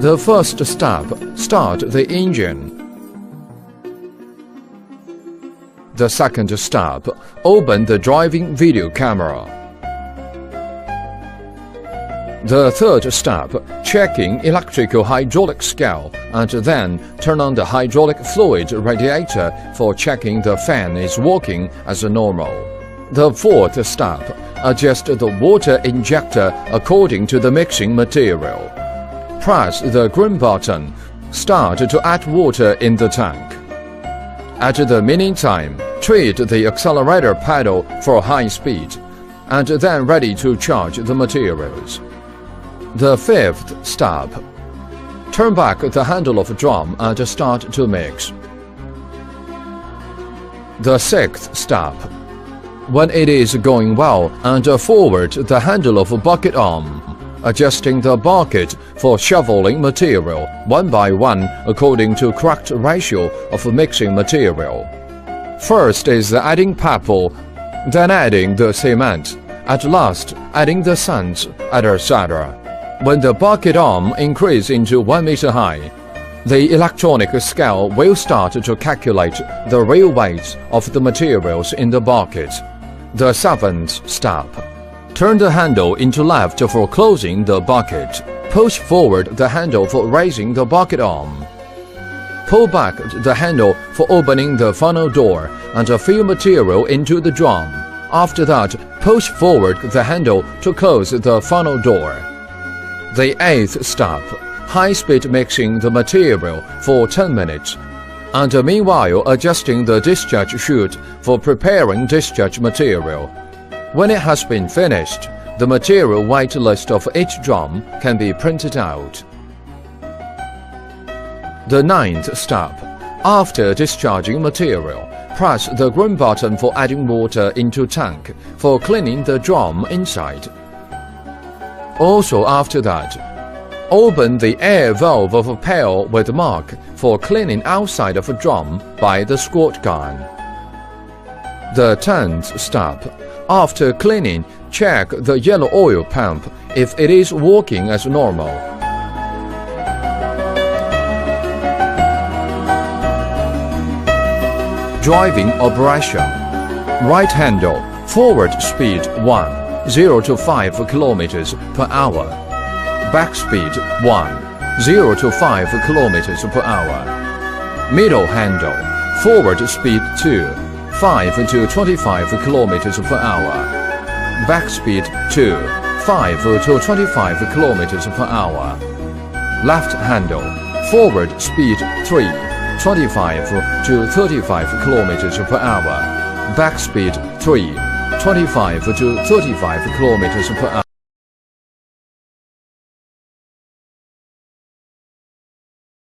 The first step, start the engine. The second step, open the driving video camera. The third step, checking electrical hydraulic scale, and then turn on the hydraulic fluid radiator for checking the fan is working as normal. The fourth step, adjust the water injector according to the mixing material. Press the green button, start to add water in the tank. At the meantime, treat the accelerator pedal for high speed, and then ready to charge the materials. The fifth step, turn back the handle of drum and start to mix. The sixth step, when it is going well, and forward the handle of bucket arm, adjusting the bucket for shoveling material one by one according to correct ratio of mixing material. First is adding pebble, then adding the cement, at last adding the sands, etc. When the bucket arm increases into 1 meter high, the electronic scale will start to calculate the real weight of the materials in the bucket. The seventh step, turn the handle into left for closing the bucket. Push forward the handle for raising the bucket arm. Pull back the handle for opening the funnel door and fill material into the drum. After that, push forward the handle to close the funnel door. The eighth step, high-speed mixing the material for 10 minutes, and meanwhile adjusting the discharge chute for preparing discharge material. When it has been finished, the material weight list of each drum can be printed out. The ninth step, after discharging material, press the green button for adding water into tank for cleaning the drum inside. Also after that, open the air valve of a pail with mark for cleaning outside of a drum by the squirt gun. The 10th step, after cleaning, check the yellow oil pump if it is working as normal. Driving operation. Right handle, forward speed 1. 0 to 5 km per hour. Back speed 1. 0 to 5 km per hour. Middle handle, forward speed 2. 5 to 25 km per hour. Back speed 2. 5 to 25 km per hour. Left handle, forward speed 3. 25 to 35 km per hour. Back speed 3. 25 to 35 km per hour.